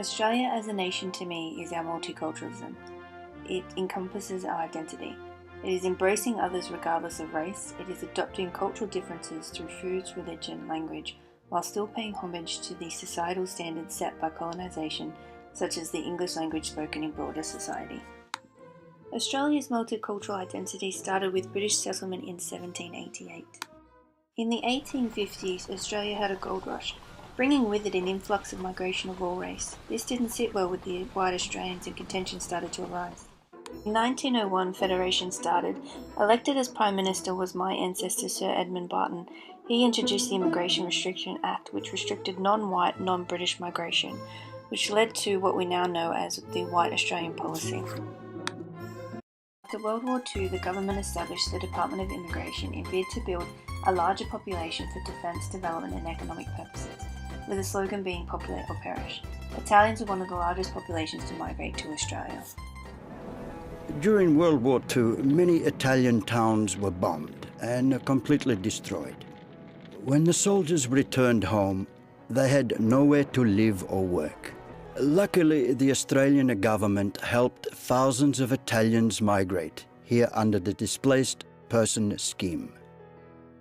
Australia as a nation to me is our multiculturalism. It encompasses our identity. It is embracing others regardless of race. It is adopting cultural differences through foods, religion, language, while still paying homage to the societal standards set by colonisation, such as the English language spoken in broader society. Australia's multicultural identity started with British settlement in 1788. In the 1850s, Australia had a gold rush, bringing with it an influx of migration of all race. This didn't sit well with the white Australians and contention started to arise. In 1901, Federation started. Elected as Prime Minister was my ancestor Sir Edmund Barton. He introduced the Immigration Restriction Act, which restricted non-white, non-British migration, which led to what we now know as the White Australian Policy. After World War II, the government established the Department of Immigration in bid to build a larger population for defence, development and economic purposes, with the slogan being populate or perish. Italians were one of the largest populations to migrate to Australia. During World War II, many Italian towns were bombed and completely destroyed. When the soldiers returned home, they had nowhere to live or work. Luckily, the Australian government helped thousands of Italians migrate here under the Displaced Person Scheme,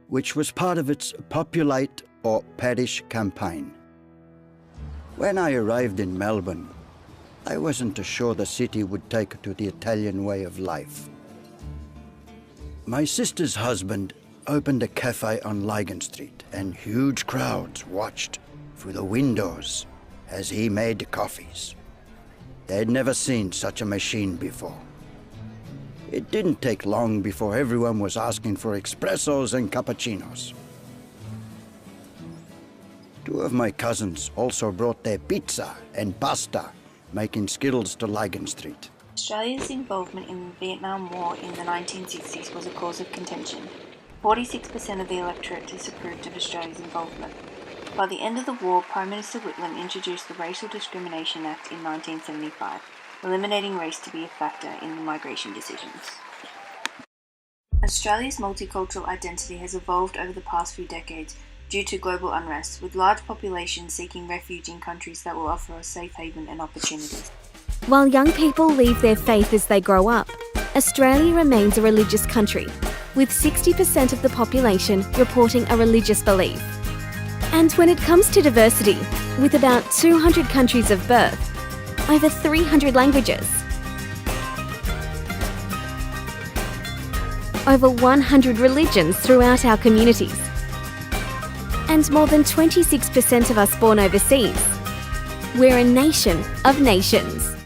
which was part of its Populate or Perish campaign. When I arrived in Melbourne, I wasn't sure the city would take to the Italian way of life. My sister's husband opened a cafe on Lygon Street, and huge crowds watched through the windows as he made coffees. They'd never seen such a machine before. It didn't take long before everyone was asking for espressos and cappuccinos. Two of my cousins also brought their pizza and pasta, making skills to Lygon Street. Australia's involvement in the Vietnam War in the 1960s was a cause of contention. 46% of the electorate disapproved of Australia's involvement. By the end of the war, Prime Minister Whitlam introduced the Racial Discrimination Act in 1975, eliminating race to be a factor in the migration decisions. Australia's multicultural identity has evolved over the past few decades due to global unrest, with large populations seeking refuge in countries that will offer a safe haven and opportunities. While young people leave their faith as they grow up, Australia remains a religious country, with 60% of the population reporting a religious belief. And when it comes to diversity, with about 200 countries of birth, over 300 languages, over 100 religions throughout our communities, and more than 26% of us born overseas, we're a nation of nations.